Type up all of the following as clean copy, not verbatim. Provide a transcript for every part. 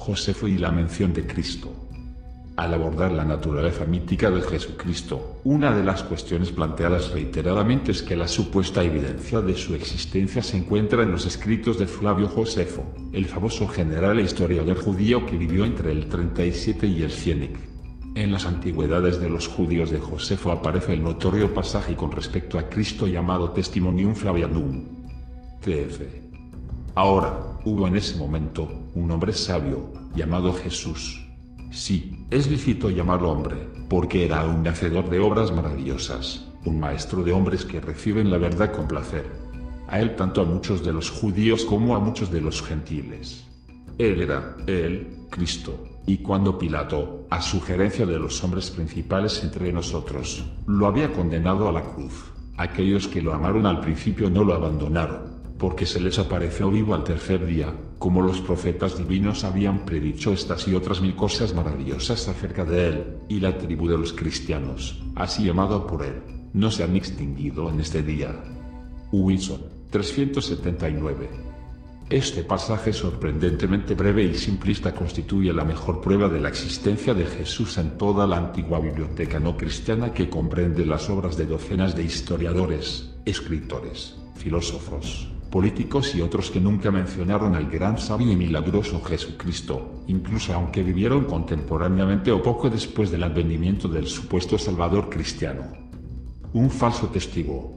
Josefo y la mención de Cristo. Al abordar la naturaleza mítica de Jesucristo, una de las cuestiones planteadas reiteradamente es que la supuesta evidencia de su existencia se encuentra en los escritos de Flavio Josefo, el famoso general e historiador judío que vivió entre el 37 y el 100. En las antigüedades de los judíos de Josefo aparece el notorio pasaje con respecto a Cristo llamado Testimonium Flavianum. Tf. Ahora, hubo en ese momento un hombre sabio, llamado Jesús. Sí, es lícito llamarlo hombre, porque era un hacedor de obras maravillosas, un maestro de hombres que reciben la verdad con placer. A él tanto a muchos de los judíos como a muchos de los gentiles. Él era, Cristo, y cuando Pilato, a sugerencia de los hombres principales entre nosotros, lo había condenado a la cruz, aquellos que lo amaron al principio no lo abandonaron, porque se les apareció vivo al tercer día, como los profetas divinos habían predicho estas y otras 1000 cosas maravillosas acerca de él, y la tribu de los cristianos, así llamada por él, no se han extinguido en este día. Wilson, 379. Este pasaje sorprendentemente breve y simplista constituye la mejor prueba de la existencia de Jesús en toda la antigua biblioteca no cristiana que comprende las obras de docenas de historiadores, escritores, filósofos, políticos y otros que nunca mencionaron al gran sabio y milagroso Jesucristo, incluso aunque vivieron contemporáneamente o poco después del advenimiento del supuesto Salvador cristiano. Un falso testigo.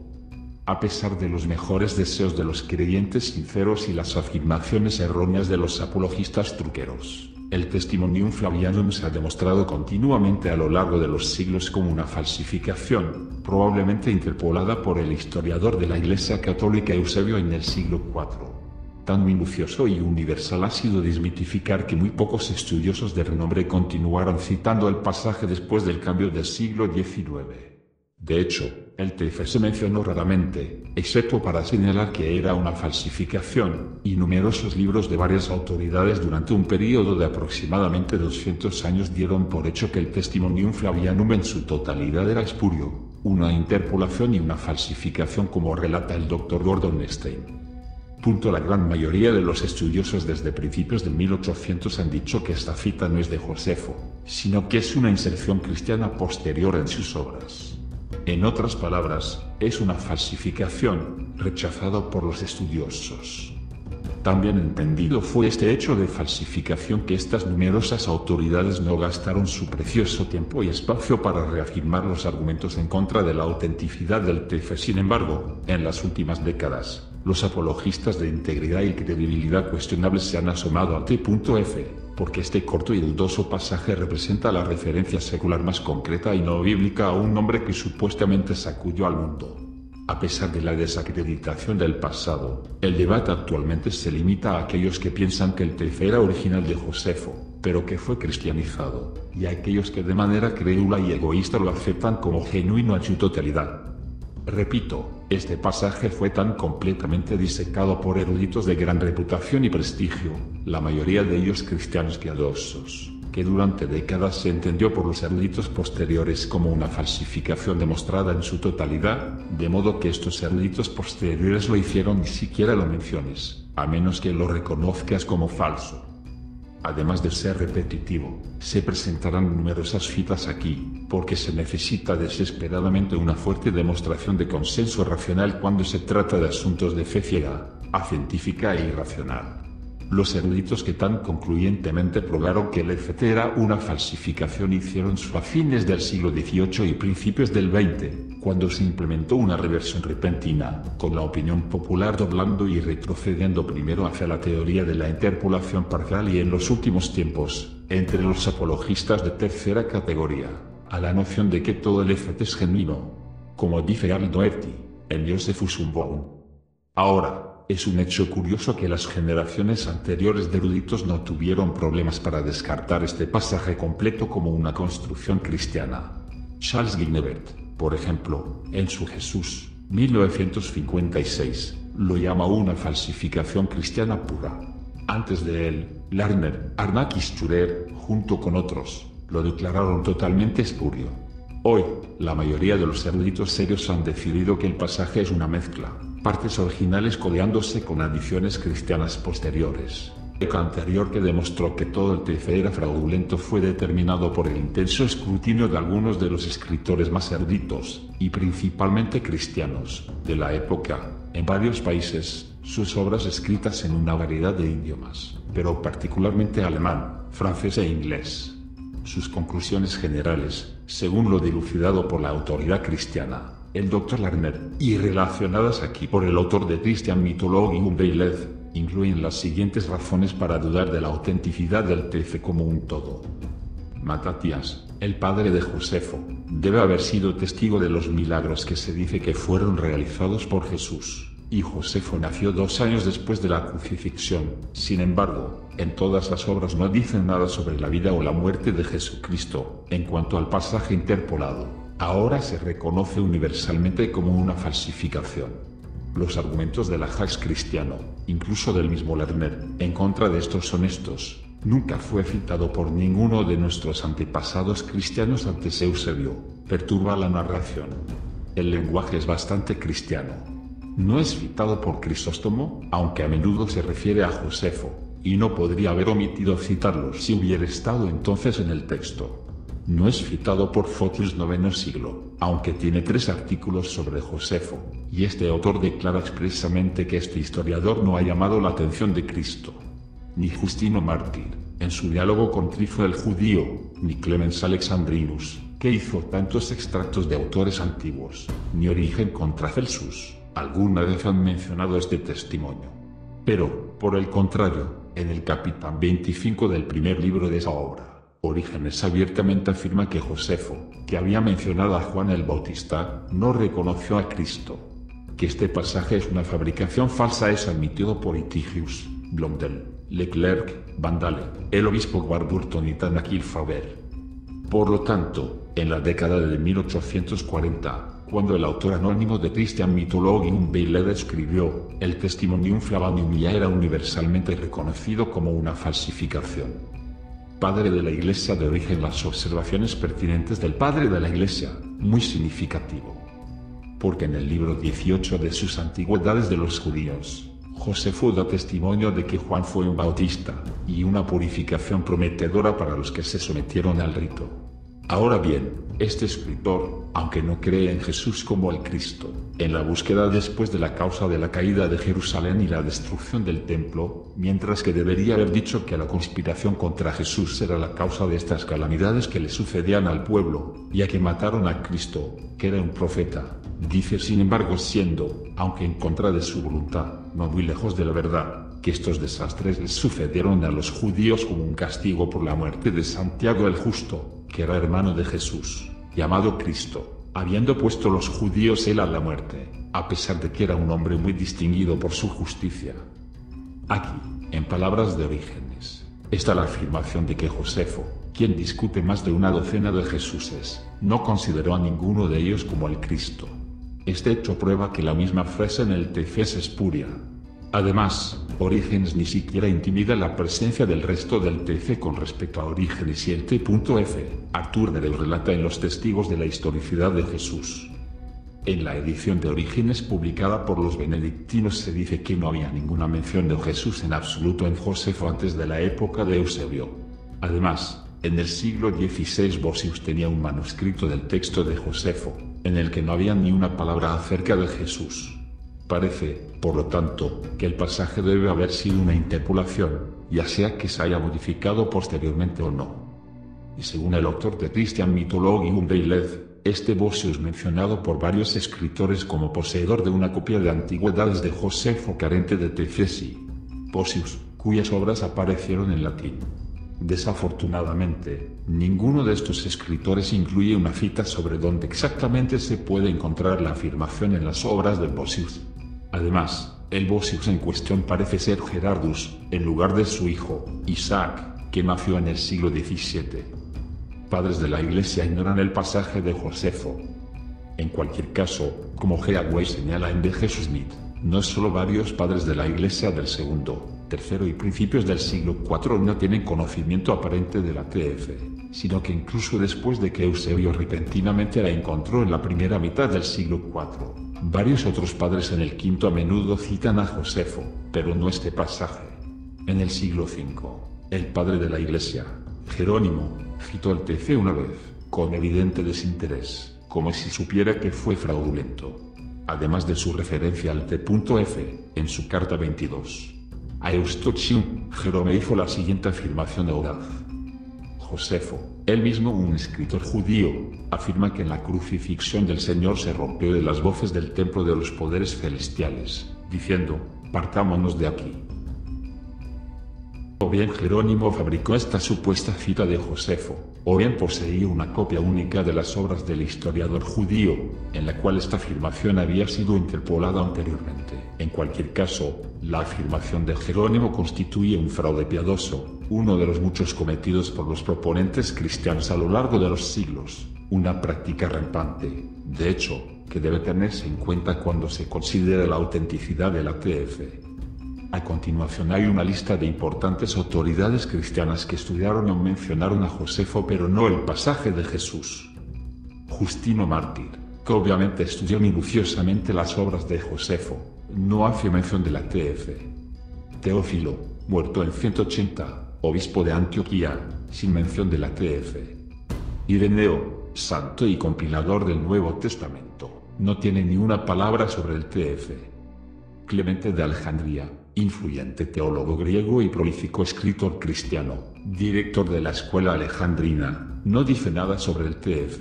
A pesar de los mejores deseos de los creyentes sinceros y las afirmaciones erróneas de los apologistas truqueros, el Testimonium Flavianum se ha demostrado continuamente a lo largo de los siglos como una falsificación, probablemente interpolada por el historiador de la Iglesia Católica Eusebio en el siglo IV. Tan minucioso y universal ha sido desmitificar que muy pocos estudiosos de renombre continuaron citando el pasaje después del cambio del siglo XIX. De hecho, el TF se mencionó raramente, excepto para señalar que era una falsificación, y numerosos libros de varias autoridades durante un período de aproximadamente 200 años dieron por hecho que el Testimonium Flavianum en su totalidad era espurio, una interpolación y una falsificación como relata el Dr. Gordon Stein. La gran mayoría de los estudiosos desde principios de 1800 han dicho que esta cita no es de Josefo, sino que es una inserción cristiana posterior en sus obras. En otras palabras, es una falsificación, rechazada por los estudiosos. También entendido fue este hecho de falsificación que estas numerosas autoridades no gastaron su precioso tiempo y espacio para reafirmar los argumentos en contra de la autenticidad del TF. Sin embargo, en las últimas décadas, los apologistas de integridad y credibilidad cuestionables se han asomado al T.F., porque este corto y dudoso pasaje representa la referencia secular más concreta y no bíblica a un nombre que supuestamente sacudió al mundo. A pesar de la desacreditación del pasado, el debate actualmente se limita a aquellos que piensan que el TF era original de Josefo, pero que fue cristianizado, y a aquellos que de manera crédula y egoísta lo aceptan como genuino en su totalidad. Repito, este pasaje fue tan completamente disecado por eruditos de gran reputación y prestigio, la mayoría de ellos cristianos piadosos, que durante décadas se entendió por los eruditos posteriores como una falsificación demostrada en su totalidad, de modo que estos eruditos posteriores lo hicieron ni siquiera lo menciones, a menos que lo reconozcas como falso. Además de ser repetitivo, se presentarán numerosas citas aquí, porque se necesita desesperadamente una fuerte demostración de consenso racional cuando se trata de asuntos de fe ciega, científica e irracional. Los eruditos que tan concluyentemente probaron que el EFT era una falsificación hicieron su a fines del siglo XVIII y principios del XX, cuando se implementó una reversión repentina, con la opinión popular doblando y retrocediendo primero hacia la teoría de la interpolación parcial y en los últimos tiempos, entre los apologistas de tercera categoría, a la noción de que todo el EFT es genuino, como dice Arl Doherty, en Josephus Unborn. Ahora, es un hecho curioso que las generaciones anteriores de eruditos no tuvieron problemas para descartar este pasaje completo como una construcción cristiana. Charles Guinevere, por ejemplo, en su Jesús, 1956, lo llama una falsificación cristiana pura. Antes de él, Lerner, Arnach y Schurer, junto con otros, lo declararon totalmente espurio. Hoy, la mayoría de los eruditos serios han decidido que el pasaje es una mezcla, partes originales codeándose con adiciones cristianas posteriores. El anterior, que demostró que todo el TF era fraudulento, fue determinado por el intenso escrutinio de algunos de los escritores más eruditos, y principalmente cristianos, de la época, en varios países, sus obras escritas en una variedad de idiomas, pero particularmente alemán, francés e inglés. Sus conclusiones generales, según lo dilucidado por la autoridad cristiana, el Dr. Lerner, y relacionadas aquí por el autor de Christian Mythologie und Beileid, incluyen las siguientes razones para dudar de la autenticidad del TF como un todo. Matatías, el padre de Josefo, debe haber sido testigo de los milagros que se dice que fueron realizados por Jesús, y Josefo nació 2 años después de la crucifixión. Sin embargo, en todas las obras no dicen nada sobre la vida o la muerte de Jesucristo. En cuanto al pasaje interpolado, ahora se reconoce universalmente como una falsificación. Los argumentos del Ajax cristiano, incluso del mismo Lerner, en contra de estos son estos: nunca fue citado por ninguno de nuestros antepasados cristianos antes Eusebio. Perturba la narración. El lenguaje es bastante cristiano. No es citado por Crisóstomo, aunque a menudo se refiere a Josefo, y no podría haber omitido citarlo si hubiera estado entonces en el texto. No es citado por Photius IX siglo, aunque tiene 3 artículos sobre Josefo, y este autor declara expresamente que este historiador no ha llamado la atención de Cristo. Ni Justino Mártir, en su diálogo con Trifo el judío, ni Clemens Alexandrinus, que hizo tantos extractos de autores antiguos, ni Origen contra Celsus, alguna vez han mencionado este testimonio. Pero, por el contrario, en el capítulo 25 del primer libro de esa obra, Orígenes abiertamente afirma que Josefo, que había mencionado a Juan el Bautista, no reconoció a Cristo. Que este pasaje es una fabricación falsa es admitido por Itigius, Blondel, Leclerc, Van Dale, el obispo Warburton y Tanakil Faber. Por lo tanto, en la década de 1840, cuando el autor anónimo de Christian Mythologie und Beileid escribió, el Testimonium Flavanium ya era universalmente reconocido como una falsificación. Padre de la Iglesia de Origen. Las observaciones pertinentes del Padre de la Iglesia, muy significativo. Porque en el libro 18 de sus Antigüedades de los Judíos, Josefo da testimonio de que Juan fue un bautista, y una purificación prometedora para los que se sometieron al rito. Ahora bien, este escritor, aunque no cree en Jesús como el Cristo, en la búsqueda después de la causa de la caída de Jerusalén y la destrucción del templo, mientras que debería haber dicho que la conspiración contra Jesús era la causa de estas calamidades que le sucedían al pueblo, ya que mataron a Cristo, que era un profeta, dice sin embargo siendo, aunque en contra de su voluntad, no muy lejos de la verdad, que estos desastres les sucedieron a los judíos como un castigo por la muerte de Santiago el Justo, que era hermano de Jesús, llamado Cristo, habiendo puesto los judíos él a la muerte, a pesar de que era un hombre muy distinguido por su justicia. Aquí, en palabras de Orígenes, está la afirmación de que Josefo, quien discute más de una docena de Jesuses, no consideró a ninguno de ellos como el Cristo. Este hecho prueba que la misma frase en el TF es espuria. Además, Orígenes ni siquiera intimida la presencia del resto del TF con respecto a Orígenes y el T.F. Arthur Nereu relata en Los Testigos de la Historicidad de Jesús. En la edición de Orígenes publicada por los benedictinos se dice que no había ninguna mención de Jesús en absoluto en Josefo antes de la época de Eusebio. Además, en el siglo XVI Vossius tenía un manuscrito del texto de Josefo, en el que no había ni una palabra acerca de Jesús. Parece, por lo tanto, que el pasaje debe haber sido una interpolación, ya sea que se haya modificado posteriormente o no. Y según el autor de Christian Mythologie und Beileid, este Vossius mencionado por varios escritores como poseedor de una copia de Antigüedades de Josefo carente de Tefesi. Vossius, cuyas obras aparecieron en latín. Desafortunadamente, ninguno de estos escritores incluye una cita sobre dónde exactamente se puede encontrar la afirmación en las obras del Vossius. Además, el Vossius en cuestión parece ser Gerardus, en lugar de su hijo, Isaac, que nació en el siglo XVII. Padres de la Iglesia ignoran el pasaje de Josefo. En cualquier caso, como G. señala en D. Jesús Smith, no solo varios padres de la Iglesia del segundo, tercero y principios del siglo IV no tienen conocimiento aparente de la TF, sino que incluso después de que Eusebio repentinamente la encontró en la primera mitad del siglo IV, varios otros padres en el V a menudo citan a Josefo, pero no este pasaje. En el siglo V, el padre de la Iglesia, Jerónimo, citó el TC una vez, con evidente desinterés, como si supiera que fue fraudulento. Además de su referencia al T.F. en su carta 22. A Eustochium, Jerome hizo la siguiente afirmación audaz. Josefo, él mismo un escritor judío, afirma que en la crucifixión del Señor se rompió de las voces del templo de los poderes celestiales, diciendo, partámonos de aquí. O bien Jerónimo fabricó esta supuesta cita de Josefo, o bien poseía una copia única de las obras del historiador judío, en la cual esta afirmación había sido interpolada anteriormente. En cualquier caso, la afirmación de Jerónimo constituye un fraude piadoso, uno de los muchos cometidos por los proponentes cristianos a lo largo de los siglos, una práctica rampante, de hecho, que debe tenerse en cuenta cuando se considera la autenticidad de la TF. A continuación hay una lista de importantes autoridades cristianas que estudiaron o mencionaron a Josefo pero no el pasaje de Jesús. Justino Mártir, que obviamente estudió minuciosamente las obras de Josefo, no hace mención de la TF. Teófilo, muerto en 180, obispo de Antioquía, sin mención de la TF. Ireneo, santo y compilador del Nuevo Testamento, no tiene ni una palabra sobre el TF. Clemente de Alejandría, influyente teólogo griego y prolífico escritor cristiano, director de la escuela alejandrina, no dice nada sobre el TF.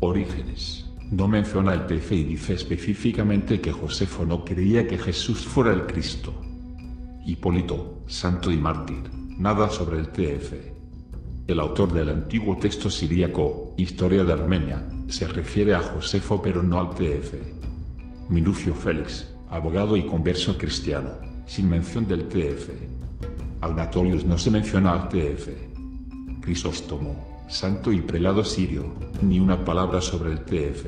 Orígenes, no menciona el TF y dice específicamente que Josefo no creía que Jesús fuera el Cristo. Hipólito, santo y mártir, nada sobre el TF. El autor del antiguo texto siríaco, Historia de Armenia, se refiere a Josefo pero no al TF. Minucio Félix, abogado y converso cristiano, sin mención del TF. Aunatorius no se menciona al TF. Crisóstomo, santo y prelado sirio, ni una palabra sobre el TF.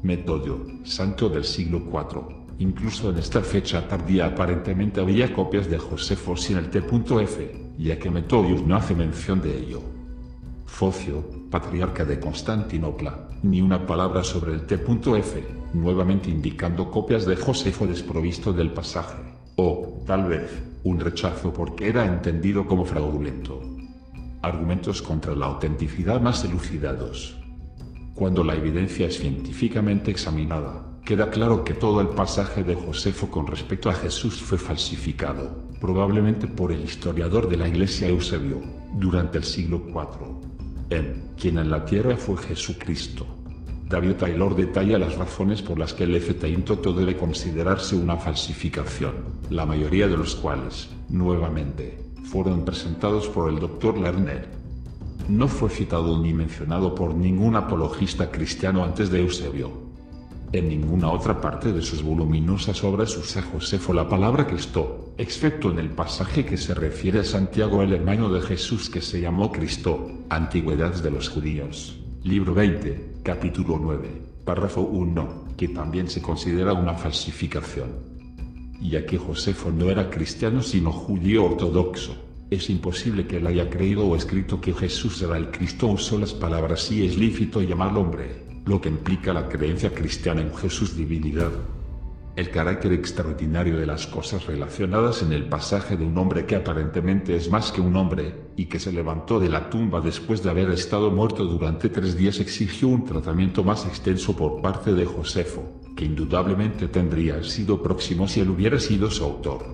Metodio, santo del siglo IV, incluso en esta fecha tardía aparentemente había copias de Josefo sin el T.F., ya que Metodius no hace mención de ello. Focio, patriarca de Constantinopla, ni una palabra sobre el T.F., nuevamente indicando copias de Josefo desprovisto del pasaje, o, tal vez, un rechazo porque era entendido como fraudulento. Argumentos contra la autenticidad más elucidados. Cuando la evidencia es científicamente examinada, queda claro que todo el pasaje de Josefo con respecto a Jesús fue falsificado, probablemente por el historiador de la Iglesia Eusebio, durante el siglo IV. Quien en la tierra fue Jesucristo. David Taylor detalla las razones por las que el F.T. debe considerarse una falsificación, la mayoría de los cuales, nuevamente, fueron presentados por el Dr. Lerner. No fue citado ni mencionado por ningún apologista cristiano antes de Eusebio. En ninguna otra parte de sus voluminosas obras usa Josefo la palabra Cristo, excepto en el pasaje que se refiere a Santiago el hermano de Jesús que se llamó Cristo, Antigüedades de los Judíos, libro 20, capítulo 9, párrafo 1, que también se considera una falsificación. Ya que Josefo no era cristiano sino judío ortodoxo, es imposible que él haya creído o escrito que Jesús era el Cristo. Usó las palabras y es lícito llamarlo hombre, lo que implica la creencia cristiana en Jesús divinidad. El carácter extraordinario de las cosas relacionadas en el pasaje de un hombre que aparentemente es más que un hombre, y que se levantó de la tumba después de haber estado muerto durante 3 días exigió un tratamiento más extenso por parte de Josefo, que indudablemente tendría sido próximo si él hubiera sido su autor.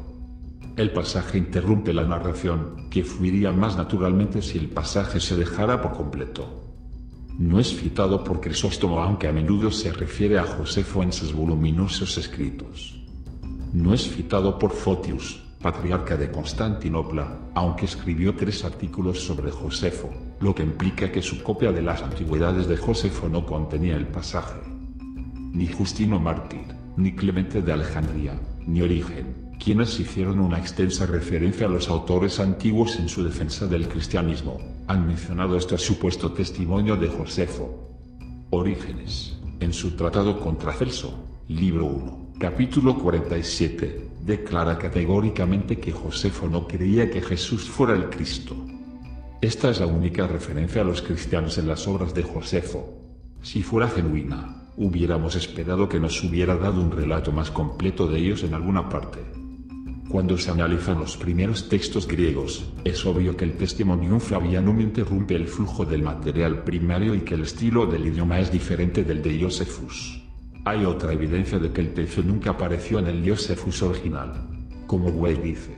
El pasaje interrumpe la narración, que fluiría más naturalmente si el pasaje se dejara por completo. No es citado por Crisóstomo aunque a menudo se refiere a Josefo en sus voluminosos escritos. No es citado por Fotius, patriarca de Constantinopla, aunque escribió 3 artículos sobre Josefo, lo que implica que su copia de las Antigüedades de Josefo no contenía el pasaje. Ni Justino Mártir, ni Clemente de Alejandría, ni Origen, quienes hicieron una extensa referencia a los autores antiguos en su defensa del cristianismo, han mencionado este supuesto testimonio de Josefo. Orígenes, en su tratado contra Celso, libro 1, capítulo 47, declara categóricamente que Josefo no creía que Jesús fuera el Cristo. Esta es la única referencia a los cristianos en las obras de Josefo. Si fuera genuina, hubiéramos esperado que nos hubiera dado un relato más completo de ellos en alguna parte. Cuando se analizan los primeros textos griegos, es obvio que el Testimonium Flavianum interrumpe el flujo del material primario y que el estilo del idioma es diferente del de Josephus. Hay otra evidencia de que el texto nunca apareció en el Josephus original. Como Weil dice,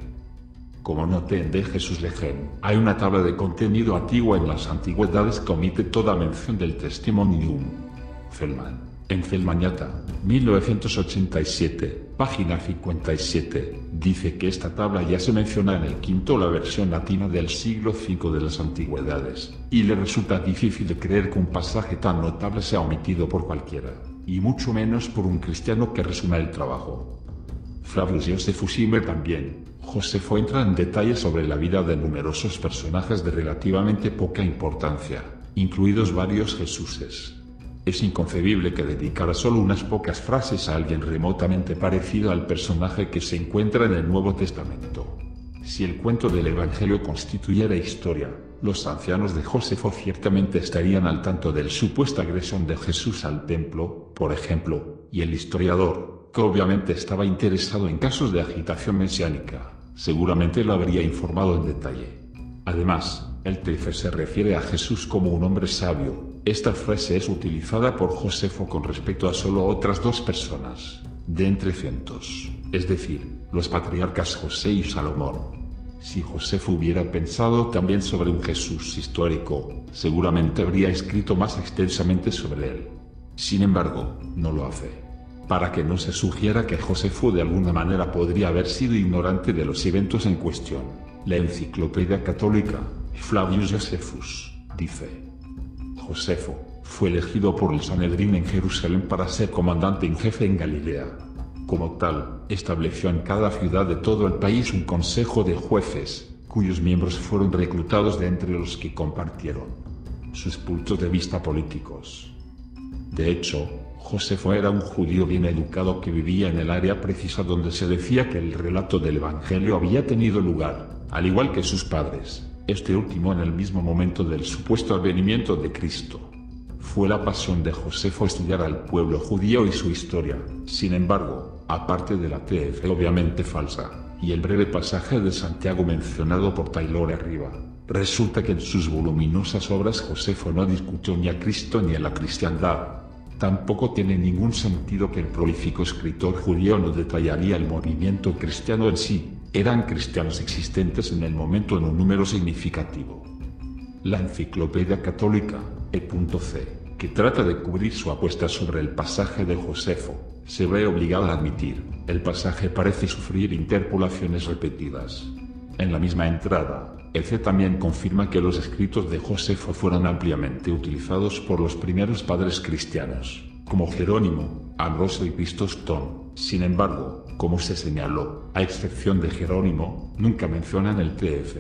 como noten de Jesús Legend, hay una tabla de contenido antigua en las antigüedades que omite toda mención del Testimonium. Feldman. En Feldmaniata, 1987, página 57, dice que esta tabla ya se menciona en el quinto la versión latina del siglo V de las antigüedades, y le resulta difícil de creer que un pasaje tan notable sea omitido por cualquiera, y mucho menos por un cristiano que resuma el trabajo. Flavius Josephus Ymer también. Josefo entra en detalles sobre la vida de numerosos personajes de relativamente poca importancia, incluidos varios Jesuses. Es inconcebible que dedicara solo unas pocas frases a alguien remotamente parecido al personaje que se encuentra en el Nuevo Testamento. Si el cuento del Evangelio constituyera historia, los ancianos de Josefo ciertamente estarían al tanto de la supuesta agresión de Jesús al templo, por ejemplo, y el historiador, que obviamente estaba interesado en casos de agitación mesiánica, seguramente lo habría informado en detalle. Además, el texto se refiere a Jesús como un hombre sabio. Esta frase es utilizada por Josefo con respecto a solo otras dos personas, de entre cientos, es decir, los patriarcas José y Salomón. Si Josefo hubiera pensado también sobre un Jesús histórico, seguramente habría escrito más extensamente sobre él. Sin embargo, no lo hace. Para que no se sugiera que Josefo de alguna manera podría haber sido ignorante de los eventos en cuestión, la Enciclopedia Católica, Flavius Josephus, dice: Josefo fue elegido por el Sanedrín en Jerusalén para ser comandante en jefe en Galilea. Como tal, estableció en cada ciudad de todo el país un consejo de jueces, cuyos miembros fueron reclutados de entre los que compartieron sus puntos de vista políticos. De hecho, Josefo era un judío bien educado que vivía en el área precisa donde se decía que el relato del Evangelio había tenido lugar, al igual que sus padres, este último en el mismo momento del supuesto advenimiento de Cristo. Fue la pasión de Josefo estudiar al pueblo judío y su historia. Sin embargo, aparte de la TF obviamente falsa, y el breve pasaje de Santiago mencionado por Taylor arriba, resulta que en sus voluminosas obras Josefo no discutió ni a Cristo ni a la cristiandad. Tampoco tiene ningún sentido que el prolífico escritor judío no detallaría el movimiento cristiano en sí. Eran cristianos existentes en el momento en un número significativo. La Enciclopedia Católica, E.C., que trata de cubrir su apuesta sobre el pasaje de Josefo, se ve obligada a admitir, el pasaje parece sufrir interpolaciones repetidas. En la misma entrada, E.C. también confirma que los escritos de Josefo fueron ampliamente utilizados por los primeros padres cristianos, como Jerónimo, Ambrosio y Crisóstomo. Sin embargo, como se señaló, a excepción de Jerónimo, nunca mencionan el TF.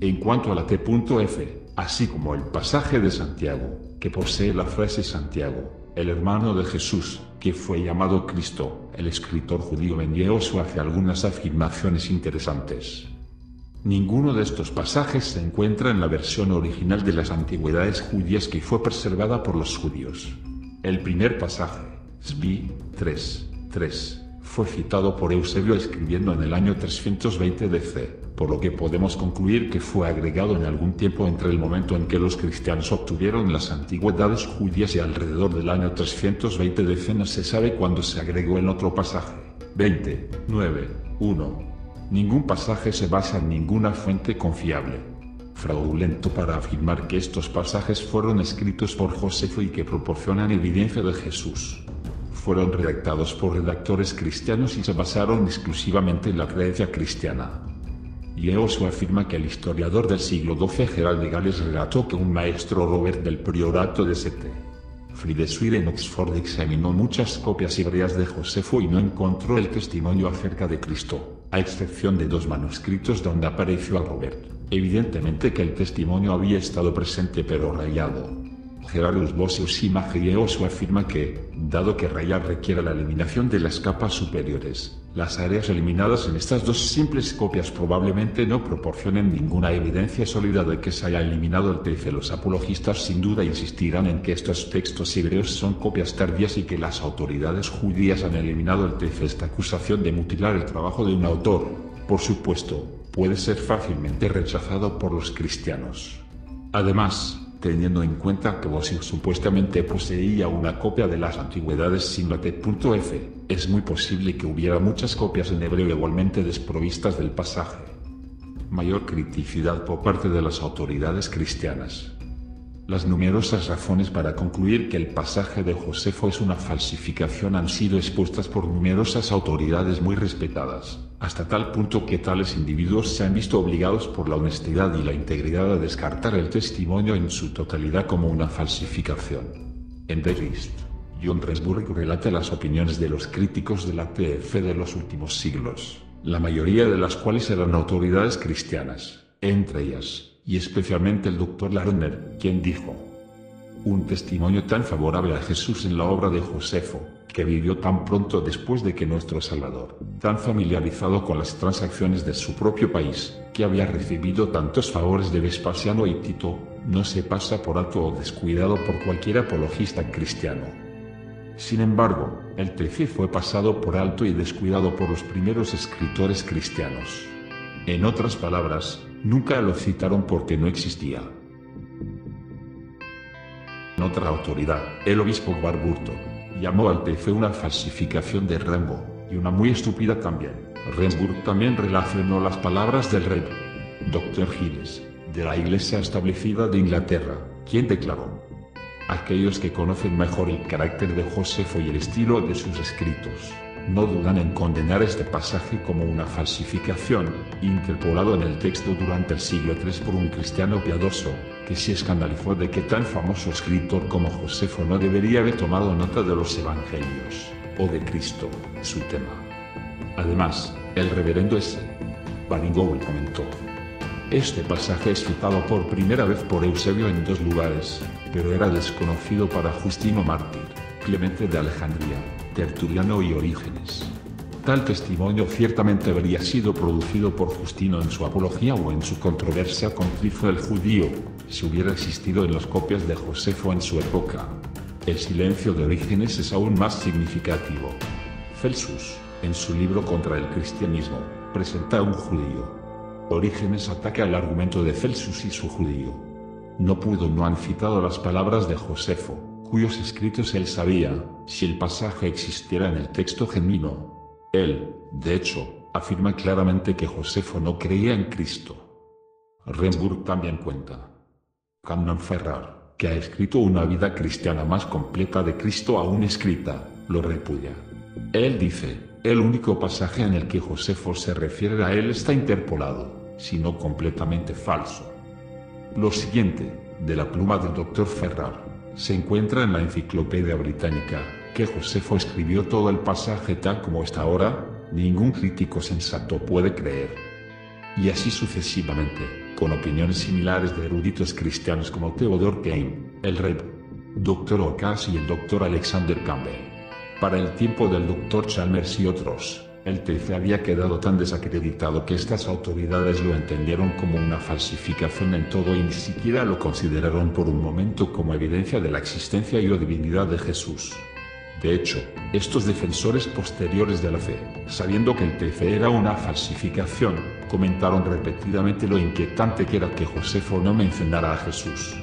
En cuanto a la T.F., así como el pasaje de Santiago, que posee la frase Santiago, el hermano de Jesús, que fue llamado Cristo, el escritor judío Ben Yehoshua hace algunas afirmaciones interesantes. Ninguno de estos pasajes se encuentra en la versión original de las antigüedades judías que fue preservada por los judíos. El primer pasaje, Sbi 3:3, fue citado por Eusebio escribiendo en el año 320 DC, por lo que podemos concluir que fue agregado en algún tiempo entre el momento en que los cristianos obtuvieron las antigüedades judías y alrededor del año 320 DC. No se sabe cuándo se agregó en otro pasaje. 29:1. Ningún pasaje se basa en ninguna fuente confiable. Fraudulento para afirmar que estos pasajes fueron escritos por Josefo y que proporcionan evidencia de Jesús. Fueron redactados por redactores cristianos y se basaron exclusivamente en la creencia cristiana. Yehoshua afirma que el historiador del siglo XII Gerald de Gales relató que un maestro Robert del priorato de St. Friedeswil en Oxford examinó muchas copias hebreas de Josefo y no encontró el testimonio acerca de Cristo, a excepción de 2 manuscritos donde apareció a Robert. Evidentemente que el testimonio había estado presente pero rayado. Gerardus Vossius y Yehoshua afirma que, dado que rayar requiere la eliminación de las capas superiores, Las áreas eliminadas en estas dos simples copias probablemente no proporcionen ninguna evidencia sólida de que se haya eliminado el TF. Los apologistas sin duda insistirán en que estos textos hebreos son copias tardías y que las autoridades judías han eliminado el TF. Esta acusación de mutilar el trabajo de un autor, por supuesto, puede ser fácilmente rechazado por los cristianos. Además, teniendo en cuenta que Bosio supuestamente poseía una copia de las antigüedades sin la T.F., es muy posible que hubiera muchas copias en hebreo igualmente desprovistas del pasaje. Mayor criticidad por parte de las autoridades cristianas. Las numerosas razones para concluir que el pasaje de Josefo es una falsificación han sido expuestas por numerosas autoridades muy respetadas, hasta tal punto que tales individuos se han visto obligados por la honestidad y la integridad a descartar el testimonio en su totalidad como una falsificación. En The List, John Resburg relata las opiniones de los críticos de la TF de los últimos siglos, la mayoría de las cuales eran autoridades cristianas, entre ellas, y especialmente el Dr. Lerner, quien dijo: un testimonio tan favorable a Jesús en la obra de Josefo, que vivió tan pronto después de que nuestro Salvador, tan familiarizado con las transacciones de su propio país, que había recibido tantos favores de Vespasiano y Tito, no se pasa por alto o descuidado por cualquier apologista cristiano. Sin embargo, el TF fue pasado por alto y descuidado por los primeros escritores cristianos. En otras palabras, nunca lo citaron porque no existía. En otra autoridad, el obispo Warburton llamó al TF una falsificación de Rembo, y una muy estúpida también. Remburg también relacionó las palabras del Rev. Dr. Giles, de la Iglesia Establecida de Inglaterra, quien declaró: aquellos que conocen mejor el carácter de Josefo y el estilo de sus escritos, no dudan en condenar este pasaje como una falsificación, interpolado en el texto durante el siglo III por un cristiano piadoso, que se escandalizó de que tan famoso escritor como Josefo no debería haber tomado nota de los evangelios, o de Cristo, su tema. Además, el reverendo S. Baringold comentó: este pasaje es citado por primera vez por Eusebio en dos lugares, pero era desconocido para Justino Mártir, Clemente de Alejandría, Tertuliano y Orígenes. Tal testimonio ciertamente habría sido producido por Justino en su apología o en su controversia con Trifo el judío, si hubiera existido en las copias de Josefo en su época. El silencio de Orígenes es aún más significativo. Celsus, en su libro Contra el cristianismo, presenta a un judío. Orígenes ataca el argumento de Celsus y su judío. No pudo no han citado las palabras de Josefo, cuyos escritos él sabía, si el pasaje existiera en el texto genuino. Él, de hecho, afirma claramente que Josefo no creía en Cristo. Remburg también cuenta. Canon Ferrar, que ha escrito una vida cristiana más completa de Cristo aún escrita, lo repudia. Él dice: el único pasaje en el que Josefo se refiere a él está interpolado, sino completamente falso. Lo siguiente, de la pluma del Dr. Ferrar, se encuentra en la Enciclopedia Británica, que Josefo escribió todo el pasaje tal como está ahora, ningún crítico sensato puede creer. Y así sucesivamente, con opiniones similares de eruditos cristianos como Theodore Kane, el Rev. Dr. Okas y el Dr. Alexander Campbell. Para el tiempo del Dr. Chalmers y otros, el TC había quedado tan desacreditado que estas autoridades lo entendieron como una falsificación en todo y ni siquiera lo consideraron por un momento como evidencia de la existencia y o divinidad de Jesús. De hecho, estos defensores posteriores de la fe, sabiendo que el TC era una falsificación, comentaron repetidamente lo inquietante que era que Josefo no mencionara a Jesús.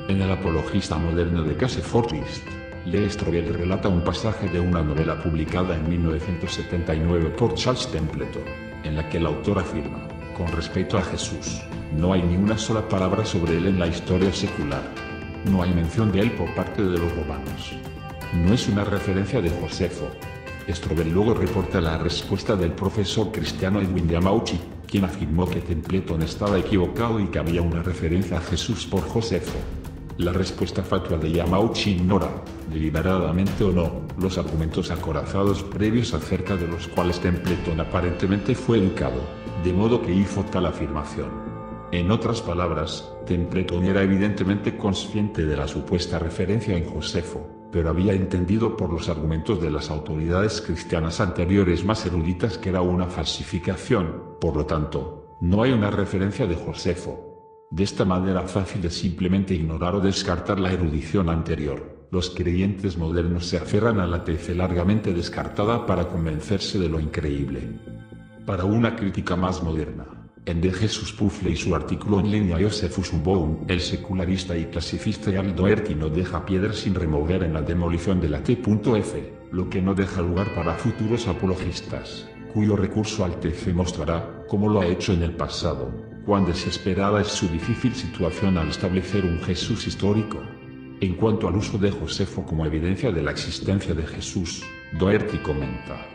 En el apologista moderno de Case Fortrist, Lee Strobel relata un pasaje de una novela publicada en 1979 por Charles Templeton, en la que el autor afirma: con respecto a Jesús, no hay ni una sola palabra sobre él en la historia secular. No hay mención de él por parte de los romanos. No es una referencia de Josefo. Strobel luego reporta la respuesta del profesor cristiano Edwin Yamauchi, quien afirmó que Templeton estaba equivocado y que había una referencia a Jesús por Josefo. La respuesta fatua de Yamauchi ignora, deliberadamente o no, los argumentos acorazados previos acerca de los cuales Templeton aparentemente fue educado, de modo que hizo tal afirmación. En otras palabras, Templeton era evidentemente consciente de la supuesta referencia en Josefo, pero había entendido por los argumentos de las autoridades cristianas anteriores más eruditas que era una falsificación. Por lo tanto, no hay una referencia de Josefo. De esta manera fácil es simplemente ignorar o descartar la erudición anterior. Los creyentes modernos se aferran a la fe largamente descartada para convencerse de lo increíble. Para una crítica más moderna, en de Jesús Puffle y su artículo en línea Josephus Unbound, el secularista y clasicista Jarl Doherty no deja piedra sin remover en la demolición de la T.F., lo que no deja lugar para futuros apologistas, cuyo recurso al TF mostrará, como lo ha hecho en el pasado, cuán desesperada es su difícil situación al establecer un Jesús histórico. En cuanto al uso de Josefo como evidencia de la existencia de Jesús, Doherty comenta: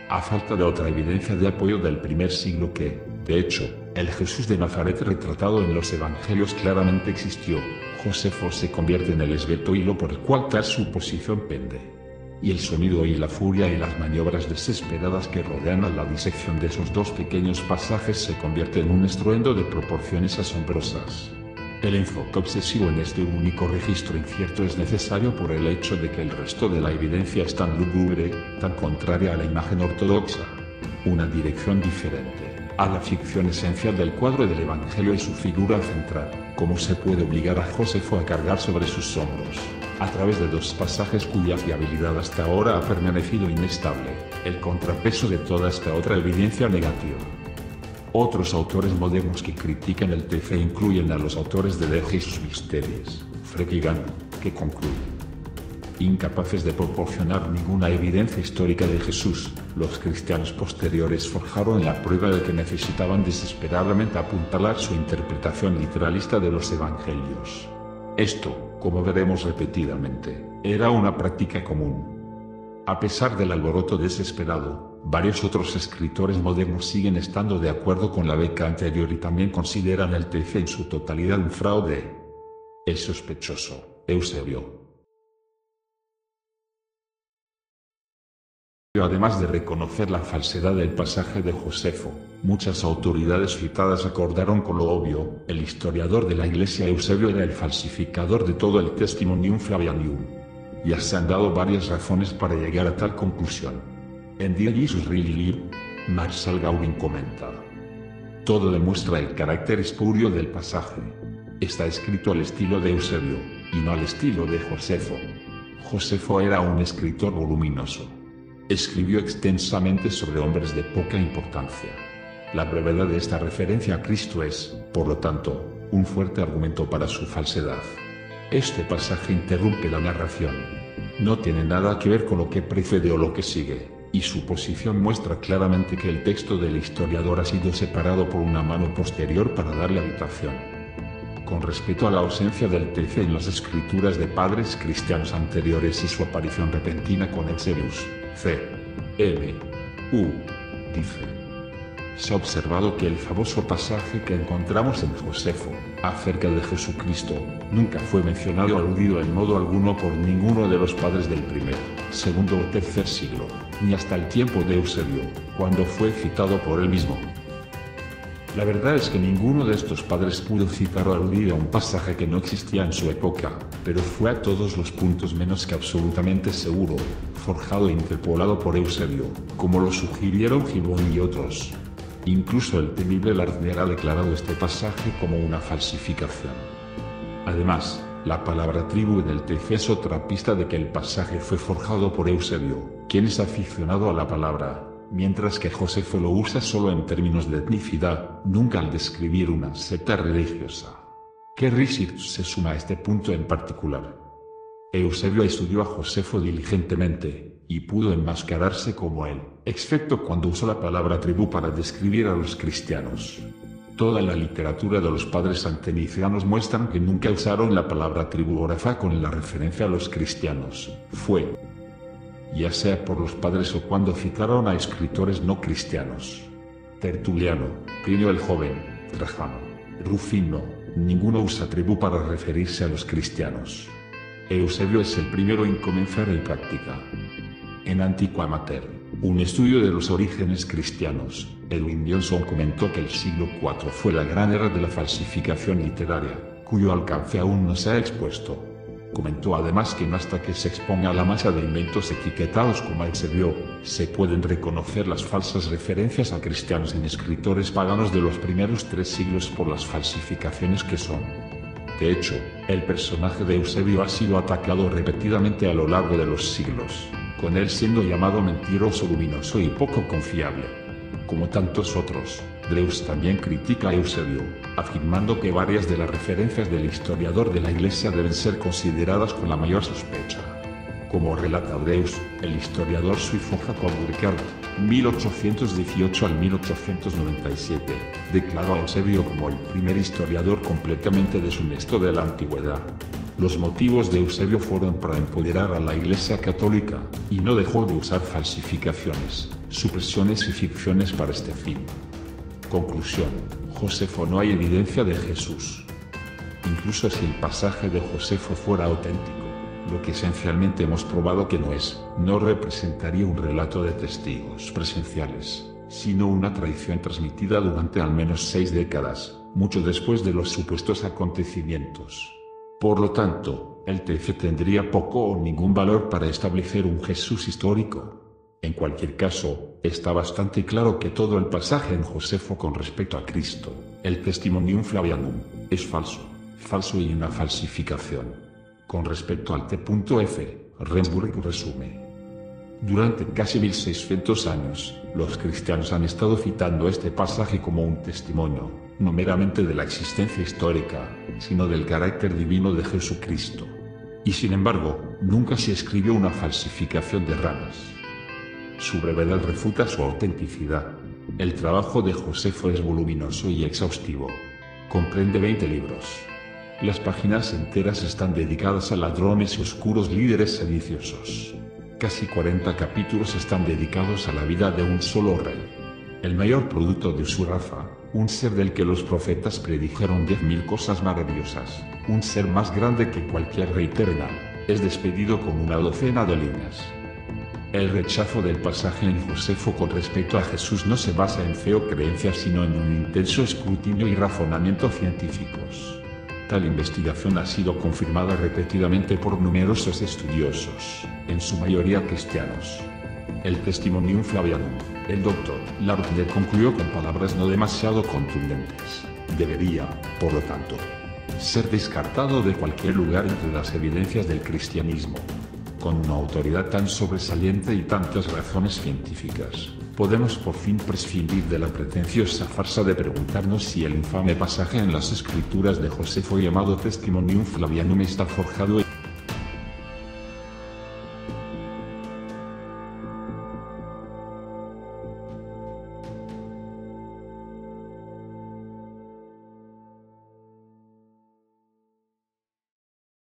a falta de otra evidencia de apoyo del primer siglo que, de hecho, el Jesús de Nazaret retratado en los evangelios claramente existió, Josefo se convierte en el esbelto hilo por el cual tal suposición pende. Y el sonido y la furia y las maniobras desesperadas que rodean a la disección de esos dos pequeños pasajes se convierten en un estruendo de proporciones asombrosas. El enfoque obsesivo en este único registro incierto es necesario por el hecho de que el resto de la evidencia es tan lúgubre, tan contraria a la imagen ortodoxa. Una dirección diferente a la ficción esencial del cuadro del Evangelio y su figura central. ¿Cómo se puede obligar a Josefo a cargar sobre sus hombros, a través de dos pasajes cuya fiabilidad hasta ahora ha permanecido inestable, el contrapeso de toda esta otra evidencia negativa? Otros autores modernos que critican el TF incluyen a los autores de De Jesus Mysteries, Frege y Gano, que concluyen: incapaces de proporcionar ninguna evidencia histórica de Jesús, los cristianos posteriores forjaron la prueba de que necesitaban desesperadamente apuntalar su interpretación literalista de los evangelios. Esto, como veremos repetidamente, era una práctica común. A pesar del alboroto desesperado, varios otros escritores modernos siguen estando de acuerdo con la beca anterior y también consideran el TF en su totalidad un fraude. El sospechoso, Eusebio. Además de reconocer la falsedad del pasaje de Josefo, muchas autoridades citadas acordaron con lo obvio: el historiador de la Iglesia Eusebio era el falsificador de todo el Testimonium Flavianum. Ya se han dado varias razones para llegar a tal conclusión. En Die Jesus Really Live, Marshall Gaurin comenta: todo demuestra el carácter espurio del pasaje. Está escrito al estilo de Eusebio, y no al estilo de Josefo. Josefo era un escritor voluminoso. Escribió extensamente sobre hombres de poca importancia. La brevedad de esta referencia a Cristo es, por lo tanto, un fuerte argumento para su falsedad. Este pasaje interrumpe la narración. No tiene nada que ver con lo que precede o lo que sigue, y su posición muestra claramente que el texto del historiador ha sido separado por una mano posterior para darle habitación. Con respecto a la ausencia del TF en las escrituras de padres cristianos anteriores y su aparición repentina con Eusebius, dice: se ha observado que el famoso pasaje que encontramos en Josefo, acerca de Jesucristo, nunca fue mencionado o aludido en modo alguno por ninguno de los padres del primer, segundo o tercer siglo, ni hasta el tiempo de Eusebio, cuando fue citado por él mismo. La verdad es que ninguno de estos padres pudo citar o aludir a un pasaje que no existía en su época, pero fue a todos los puntos menos que absolutamente seguro, forjado e interpolado por Eusebio, como lo sugirieron Gibbon y otros. Incluso el temible Lardner ha declarado este pasaje como una falsificación. Además, la palabra tribu en el TF es otra pista de que el pasaje fue forjado por Eusebio, quien es aficionado a la palabra, mientras que Josefo lo usa solo en términos de etnicidad, nunca al describir una secta religiosa. ¿Qué research se suma a este punto en particular? Eusebio estudió a Josefo diligentemente, y pudo enmascararse como él, excepto cuando usó la palabra tribu para describir a los cristianos. Toda la literatura de los padres antenicianos muestran que nunca usaron la palabra tribu o raza con la referencia a los cristianos. Fue, ya sea por los padres o cuando citaron a escritores no cristianos. Tertuliano, Plinio el Joven, Trajano, Rufino, ninguno usa tribu para referirse a los cristianos. Eusebio es el primero en comenzar en práctica. En Antiqua Mater, un estudio de los orígenes cristianos, Edwin Johnson comentó que el siglo IV fue la gran era de la falsificación literaria, cuyo alcance aún no se ha expuesto. Comentó además que no hasta que se exponga a la masa de inventos etiquetados como Eusebio, se pueden reconocer las falsas referencias a cristianos en escritores paganos de los primeros 3 siglos por las falsificaciones que son. De hecho, el personaje de Eusebio ha sido atacado repetidamente a lo largo de los siglos, con él siendo llamado mentiroso, luminoso y poco confiable. Como tantos otros, Drews también critica a Eusebio, afirmando que varias de las referencias del historiador de la Iglesia deben ser consideradas con la mayor sospecha. Como relata Drews, el historiador suizo Jacob Burckhardt, 1818 al 1897, declaró a Eusebio como el primer historiador completamente deshonesto de la antigüedad. Los motivos de Eusebio fueron para empoderar a la Iglesia católica, y no dejó de usar falsificaciones, supresiones y ficciones para este fin. Conclusión: Josefo, no hay evidencia de Jesús. Incluso si el pasaje de Josefo fuera auténtico, lo que esencialmente hemos probado que no es, no representaría un relato de testigos presenciales, sino una tradición transmitida durante al menos 6 décadas, mucho después de los supuestos acontecimientos. Por lo tanto, el TF tendría poco o ningún valor para establecer un Jesús histórico. En cualquier caso, está bastante claro que todo el pasaje en Josefo con respecto a Cristo, el Testimonium Flavianum, es falso y una falsificación. Con respecto al T.F., Remburg resume: durante casi 1600 años, los cristianos han estado citando este pasaje como un testimonio, no meramente de la existencia histórica, sino del carácter divino de Jesucristo. Y sin embargo, nunca se escribió una falsificación de ramas. Su brevedad refuta su autenticidad. El trabajo de Josefo es voluminoso y exhaustivo. Comprende 20 libros. Las páginas enteras están dedicadas a ladrones y oscuros líderes sediciosos. Casi 40 capítulos están dedicados a la vida de un solo rey. El mayor producto de su raza, un ser del que los profetas predijeron 10.000 cosas maravillosas, un ser más grande que cualquier rey terrenal, es despedido con una docena de líneas. El rechazo del pasaje en Josefo con respecto a Jesús no se basa en fe o creencia, sino en un intenso escrutinio y razonamiento científicos. Tal investigación ha sido confirmada repetidamente por numerosos estudiosos, en su mayoría cristianos. El Testimonium Flavianum, el Dr. Lardner concluyó con palabras no demasiado contundentes: debería, por lo tanto, ser descartado de cualquier lugar entre las evidencias del cristianismo. Con una autoridad tan sobresaliente y tantas razones científicas, podemos por fin prescindir de la pretenciosa farsa de preguntarnos si el infame pasaje en las escrituras de Josefo llamado Testimonium Flavianum está forjado